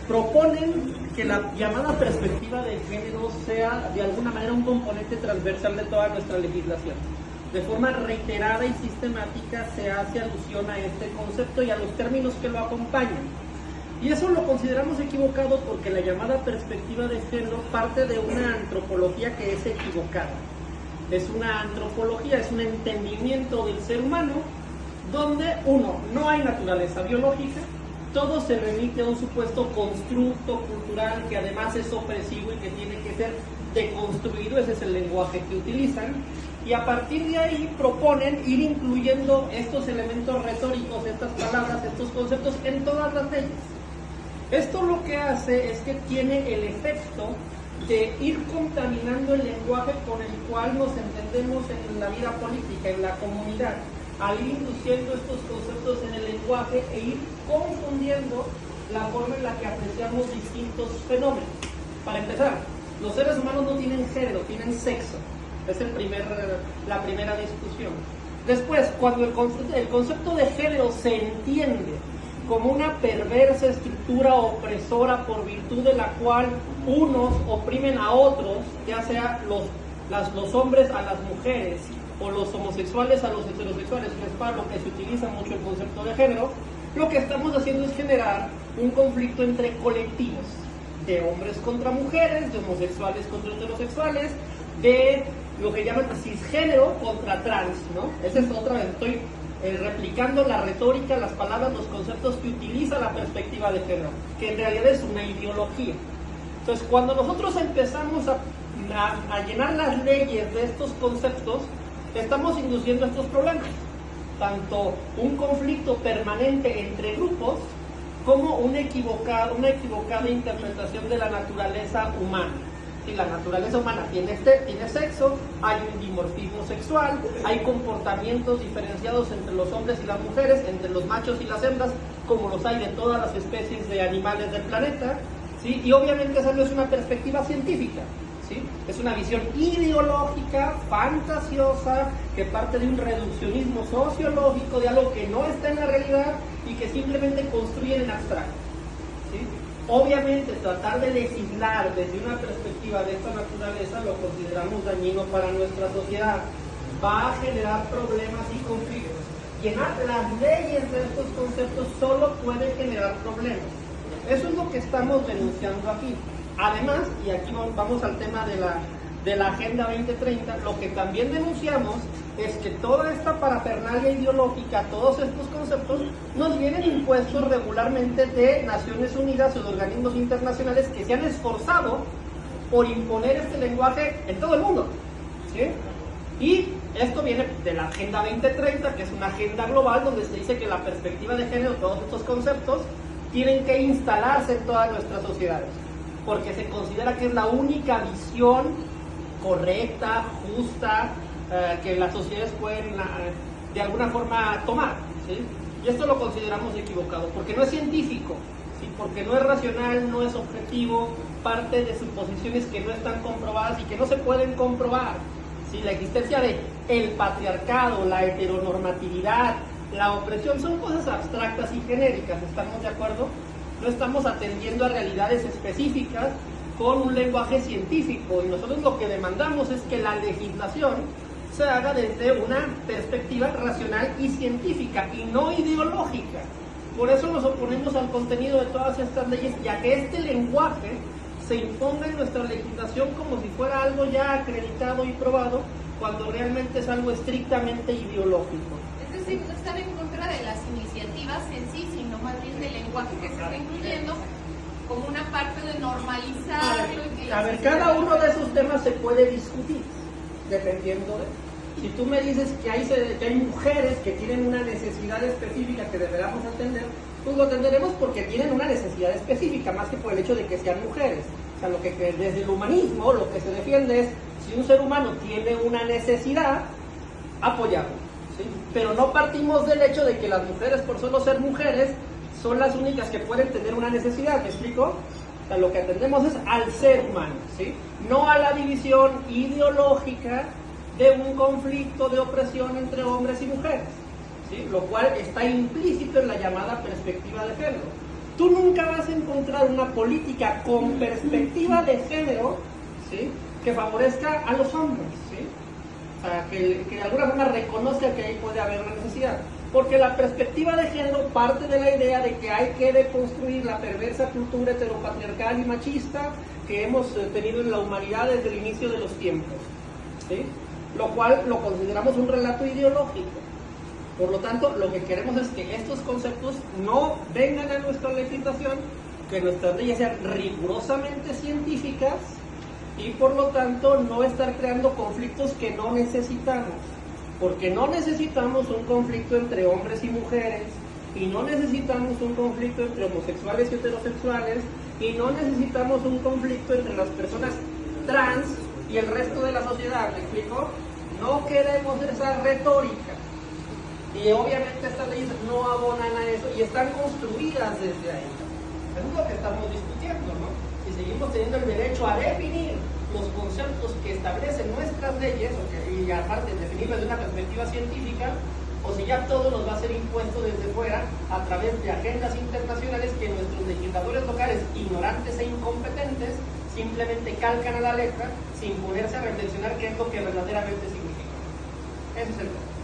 proponen que la llamada perspectiva de género sea de alguna manera un componente transversal de toda nuestra legislación. De forma reiterada y sistemática se hace alusión a este concepto y a los términos que lo acompañan. Y eso lo consideramos equivocado porque la llamada perspectiva de género parte de una antropología que es equivocada. Es una antropología, es un entendimiento del ser humano donde, uno, no hay naturaleza biológica, todo se remite a un supuesto constructo cultural que además es opresivo y que tiene que ser deconstruido, ese es el lenguaje que utilizan, y a partir de ahí proponen ir incluyendo estos elementos retóricos, estas palabras, estos conceptos en todas las leyes. Esto lo que hace es que tiene el efecto de ir contaminando el lenguaje con el cual nos entendemos en la vida política, en la comunidad, al ir induciendo estos conceptos en el lenguaje e ir confundiendo la forma en la que apreciamos distintos fenómenos. Para empezar, los seres humanos no tienen género, tienen sexo. Es la primera discusión. Después, cuando el concepto de género se entiende como una perversa estructura opresora por virtud de la cual unos oprimen a otros, ya sea los hombres a las mujeres o los homosexuales a los heterosexuales, que es para lo que se utiliza mucho el concepto de género, lo que estamos haciendo es generar un conflicto entre colectivos, de hombres contra mujeres, de homosexuales contra heterosexuales, de lo que llaman cisgénero contra trans, ¿no? Esa es otra vez, estoy replicando la retórica, las palabras, los conceptos que utiliza la perspectiva de género, que en realidad es una ideología. Entonces, cuando nosotros empezamos a llenar las leyes de estos conceptos, estamos induciendo estos problemas, tanto un conflicto permanente entre grupos, como una equivocada interpretación de la naturaleza humana. Si la naturaleza humana tiene sexo, hay un dimorfismo sexual, hay comportamientos diferenciados entre los hombres y las mujeres, entre los machos y las hembras, como los hay de todas las especies de animales del planeta, ¿sí? Y obviamente esa no es una perspectiva científica, ¿sí? Es una visión ideológica, fantasiosa, que parte de un reduccionismo sociológico, de algo que no está en la realidad y que simplemente construyen en abstracto, ¿sí? Obviamente, tratar de legislar desde una perspectiva de esta naturaleza lo consideramos dañino para nuestra sociedad. Va a generar problemas y conflictos. Llenar las leyes de estos conceptos solo puede generar problemas. Eso es lo que estamos denunciando aquí. Además, y aquí vamos al tema de la Agenda 2030, lo que también denunciamos es que toda esta parafernalia ideológica, todos estos conceptos, nos vienen impuestos regularmente de Naciones Unidas o de organismos internacionales que se han esforzado por imponer este lenguaje en todo el mundo, ¿sí? Y esto viene de la Agenda 2030, que es una agenda global donde se dice que la perspectiva de género, todos estos conceptos, tienen que instalarse en todas nuestras sociedades, porque se considera que es la única visión correcta, justa, que las sociedades pueden de alguna forma tomar, ¿sí? Y esto lo consideramos equivocado, porque no es científico, ¿sí? Porque no es racional, no es objetivo, parte de suposiciones que no están comprobadas y que no se pueden comprobar, ¿sí? La existencia de el patriarcado, la heteronormatividad, la opresión son cosas abstractas y genéricas, ¿estamos de acuerdo? No estamos atendiendo a realidades específicas con un lenguaje científico, y nosotros lo que demandamos es que la legislación se haga desde una perspectiva racional y científica y no ideológica. Por eso nos oponemos al contenido de todas estas leyes, ya que este lenguaje se imponga en nuestra legislación como si fuera algo ya acreditado y probado, cuando realmente es algo estrictamente ideológico. Es decir, no están en contra de las iniciativas en sí, sino más bien del lenguaje que se está incluyendo como una parte de normalizarlo. A ver, cada uno de esos temas se puede discutir, dependiendo de... Si tú me dices que hay mujeres que tienen una necesidad específica que deberíamos atender, pues lo atenderemos porque tienen una necesidad específica, más que por el hecho de que sean mujeres. O sea, lo que desde el humanismo lo que se defiende es, si un ser humano tiene una necesidad, apoyarlo, ¿sí? Pero no partimos del hecho de que las mujeres, por solo ser mujeres, son las únicas que pueden tener una necesidad, ¿me explico? O sea, lo que atendemos es al ser humano, ¿sí? No a la división ideológica de un conflicto de opresión entre hombres y mujeres, ¿sí? Lo cual está implícito en la llamada perspectiva de género. Tú nunca vas a encontrar una política con perspectiva de género, ¿sí?, que favorezca a los hombres, ¿sí? O sea, que de alguna forma reconozca que ahí puede haber una necesidad. Porque la perspectiva de género parte de la idea de que hay que deconstruir la perversa cultura heteropatriarcal y machista que hemos tenido en la humanidad desde el inicio de los tiempos, ¿sí? Lo cual lo consideramos un relato ideológico. Por lo tanto, lo que queremos es que estos conceptos no vengan a nuestra legislación, que nuestras leyes sean rigurosamente científicas y por lo tanto no estar creando conflictos que no necesitamos. Porque no necesitamos un conflicto entre hombres y mujeres, y no necesitamos un conflicto entre homosexuales y heterosexuales, y no necesitamos un conflicto entre las personas trans y el resto de la sociedad, ¿me explico? No queremos esa retórica. Y obviamente estas leyes no abonan a eso y están construidas desde ahí. Eso es lo que estamos discutiendo, ¿no? Si seguimos teniendo el derecho a definir los conceptos que establecen nuestras leyes, y aparte definirlos de una perspectiva científica, o si ya todo nos va a ser impuesto desde fuera a través de agendas internacionales que nuestros legisladores locales, ignorantes e incompetentes, simplemente calcan a la letra sin ponerse a reflexionar qué es lo que verdaderamente significa. Ese es el tema.